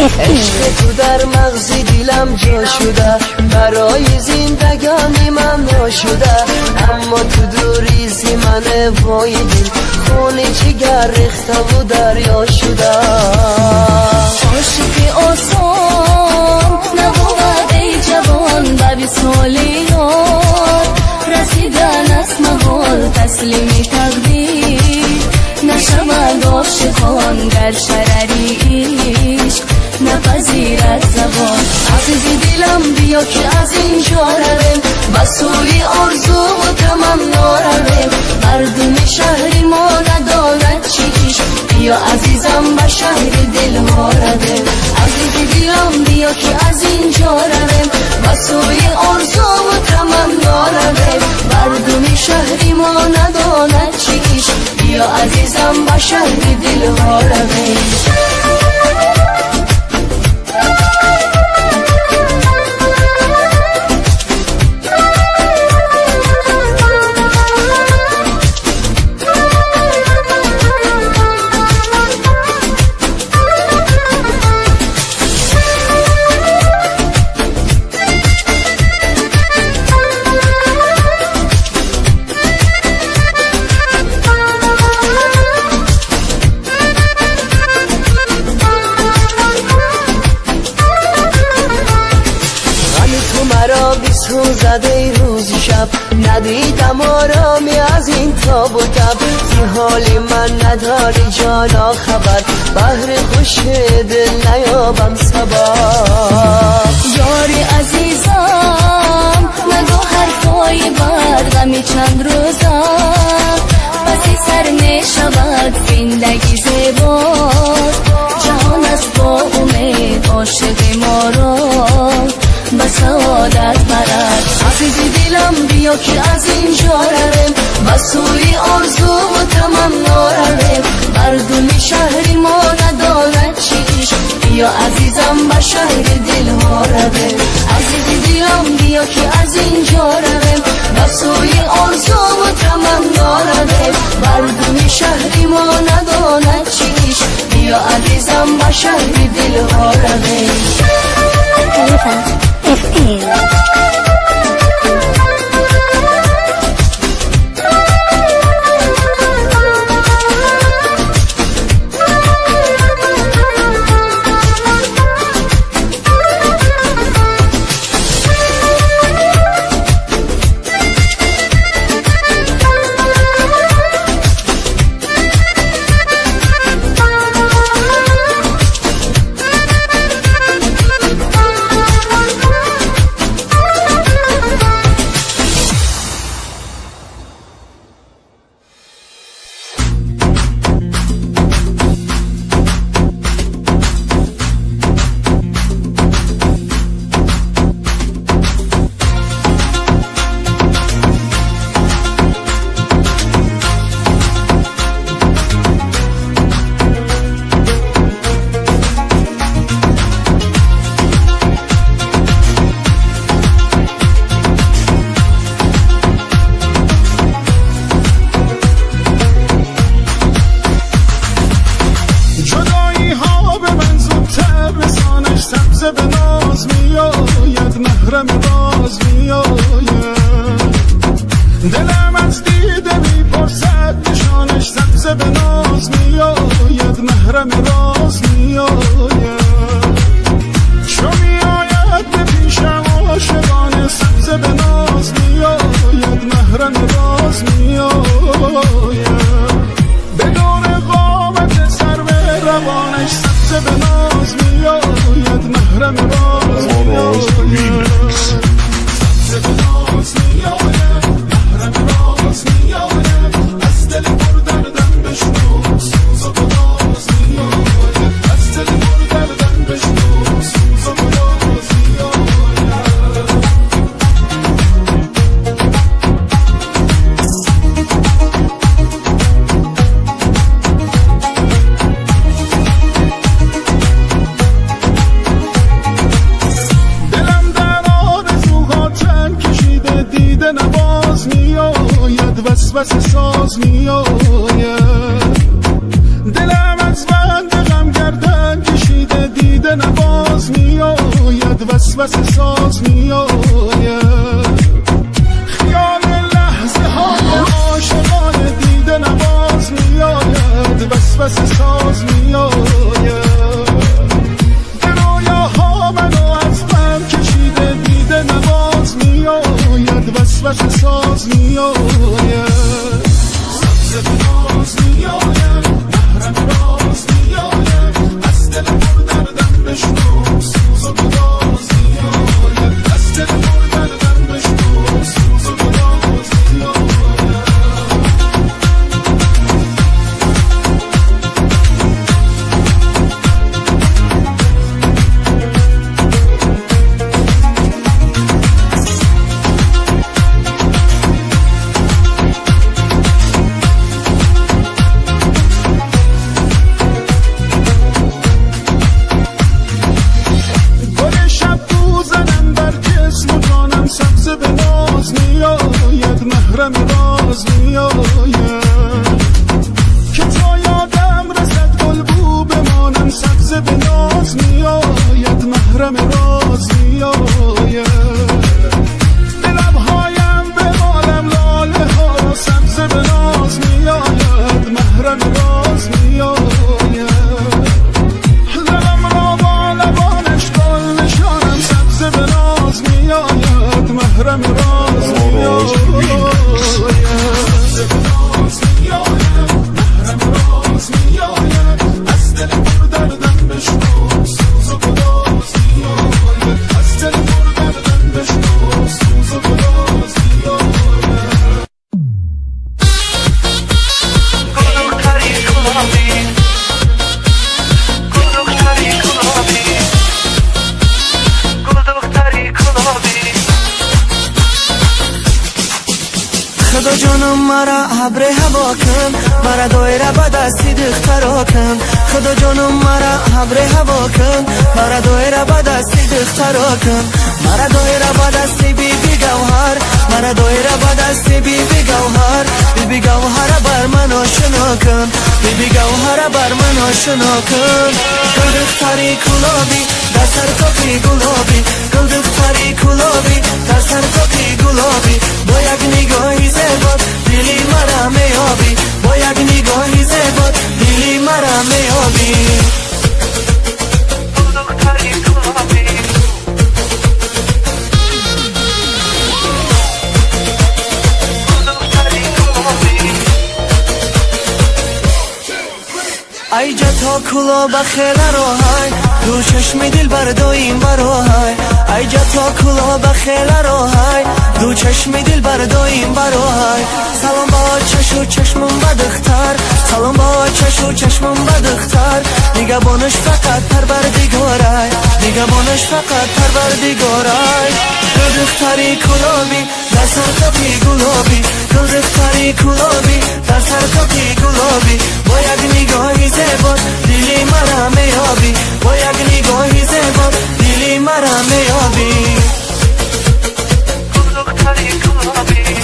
عشق تو در مغز دیلم جا شده، برای زندگانی من ناشده، اما تو دوریزی من وای دل، خون جگر ریخته و دریا شده. عاشقی آسان نبود ای جوان، به وصال یار رسیدن است محال، تسلیم تقدیر نشود عاشقان، در شرری عشق نپذیرد زبان. عزیز دلم بیا که از اینجا رویم، به سوی آرزو و تمنا رویم، مردم شهر ما نداند چیش، بیا عزیزم به شهر دلها رویم. عزیز دلم بیا که از اینجا رویم، به سوی آرزو و تمنا رویم، مردم شهر ما نداند چیش، بیا عزیزم به شهر دلها رویم. تو زده روز شب، ندیدم آرامی از این تاب و تب، ز حال من نداری جانا خبر، بهر خوش دل نیابم سبب. یاری عزیزم نگو حرفای بد، غمی چند روزم پسی سر نشود زندگی زیباست، جهان است با امید عاشق ما را به سعادت برد. عزیز دلم بیا که از اینجا رویم، به سوی آرزو و تمنا رویم، مردم شهر ما نداند چیش، بیا عزیزم به شهر دلها رویم. عزیز دلم بیا که از اینجا رویم، به سوی آرزو و تمنا رویم، مردم شهر ما نداند چیش، بیا عزیزم به شهر دلها رویم. وسوسه ساز میآید، دلم از بند غم گردن کشیده، دیده وسوسه ساز میآید خیال لحظه های عاشقانه دیده نواز میآید وسوسه ساز میآید به رویاها منو از بر کشیده دیده نواز میآید وسوسه ساز میآید سبزه به ناز میآید محرم راز میآید از دل پر دردم بشنو سوز و گداز میآید از دل پر دردم بشنو سوز و گداز میآید محرم راز میآید که تا یادم رسد گل بو بمانم سبزه به ناز میآید محرم راز میآید به لبهایم بمالم لاله ها را سبزه به ناز میآید محرم راز میآید دلم را با لبانش گل نشانم سبزه به ناز میآید محرم راز میآید خدا جانم مرا ابر هوا کن مرا دایره با دستی دخترا کن خدا جانم مرا ابر هوا کن مرا دایره با دستی دخترا کن مرا دایره با دستی بی بی گوهر مرا دایره با دستی بی بی گوهر بی بی گوهر بر من آشنا کن بی بی گوهر بر من آشنا کن گل دختری گلابی در سر کپی گلابی گل دختری گلابی در سر کپی گلابی با یک نگاهی زیبات دلی مرا میابی با یک نگاهی زیبات دلی مرا میابی دختری گلابی ای جتا کلا بخیل روهای دو چشم دل بردویم بروهای ای جتا کلا بخیل روهای دو چشم دل بردویم بروهای سلام با چش و چشمم بدختر سلام با چش و چشمم بدختر نگهبانش فقط پروردگارای نگهبانش فقط پروردگارای گل دختری گلابی در سر کپی گلابی گل دختری گلابی در سر کپی گلابی با یک نگاهی زیبات دلی مرا میابی با یک نگاهی زیبات دلی مرا میابی گل دختری گلابی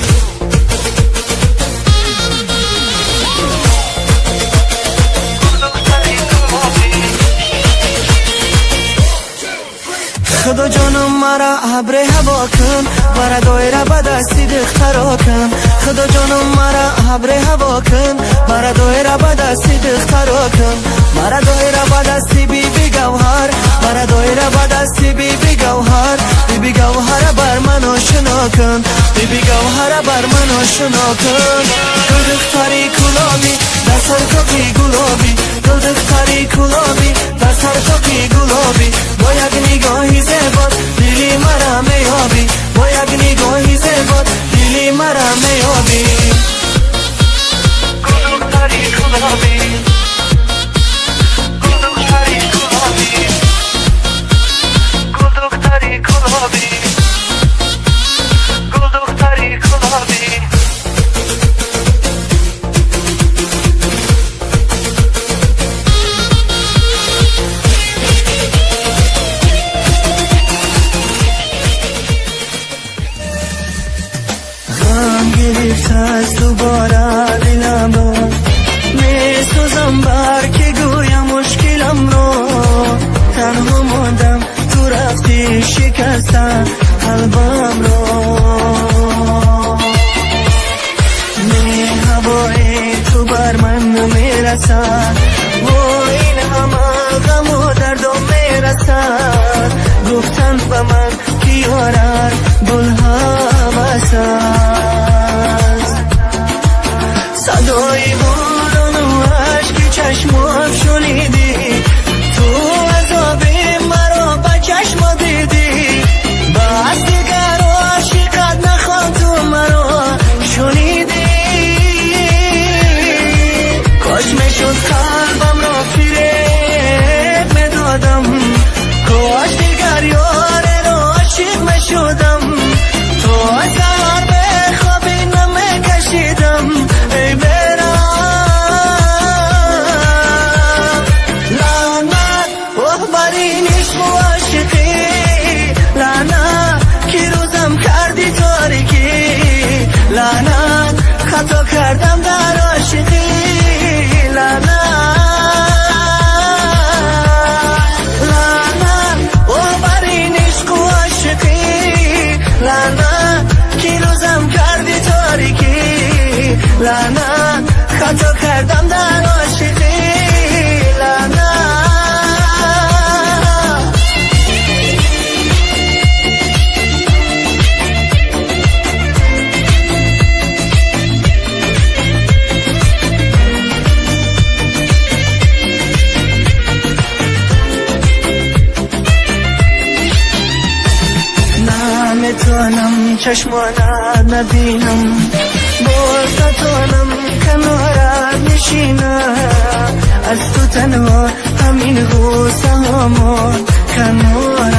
خدا جانم مرا ابر هوا کن مرا دایره با دستی دخترا کن خدا جانم مرا ابر هوا کن مرا دایره با دستی دخترا کن مرا دایره با دستی بی بی گوهر مرا دایره با دستی بی بی گوهر بی بی گوهر بر من آشنا کن بی بی گوهر بر من آشنا کن گل دختری گلابی در سر کپی گلابی گل دختری گلابی در سر کپی گلابی با یک نگاهی زیبات دلی مرا میابی با یک نگاهی زیبات دلی مرا میابی گل دختری گلابی گل دختری گلابی گل دختری گلابی گل دختری گلابی غم گرفتم و این همه غم و دردم میرسد گفتن به من که یارم گل هم است صدای باران و عشق چشمم شنیدی تو عذابی مرا به چشم دیدی بس دیگر عاشقت نخوام تو مرا شنیدی کاش میشد قلبم را فریب میدادم کاش دیگر یار را عاشق میشدم تو سهر به خوابی نمیکشیدم ای برم لعنت بر این عشق و عاشقی لعنت که روزم کردی تاریکی لعنت خطا کردم در عاشقی لعنت بر این عشق و عاشقی لعنت که روزم کردی تاریکی لعنت خطا کردم در عاشقی لعنت نمیتونم چشمانت نبینم باز نتونم کنارت نشینم از تو تنها همین غصه هامون کنار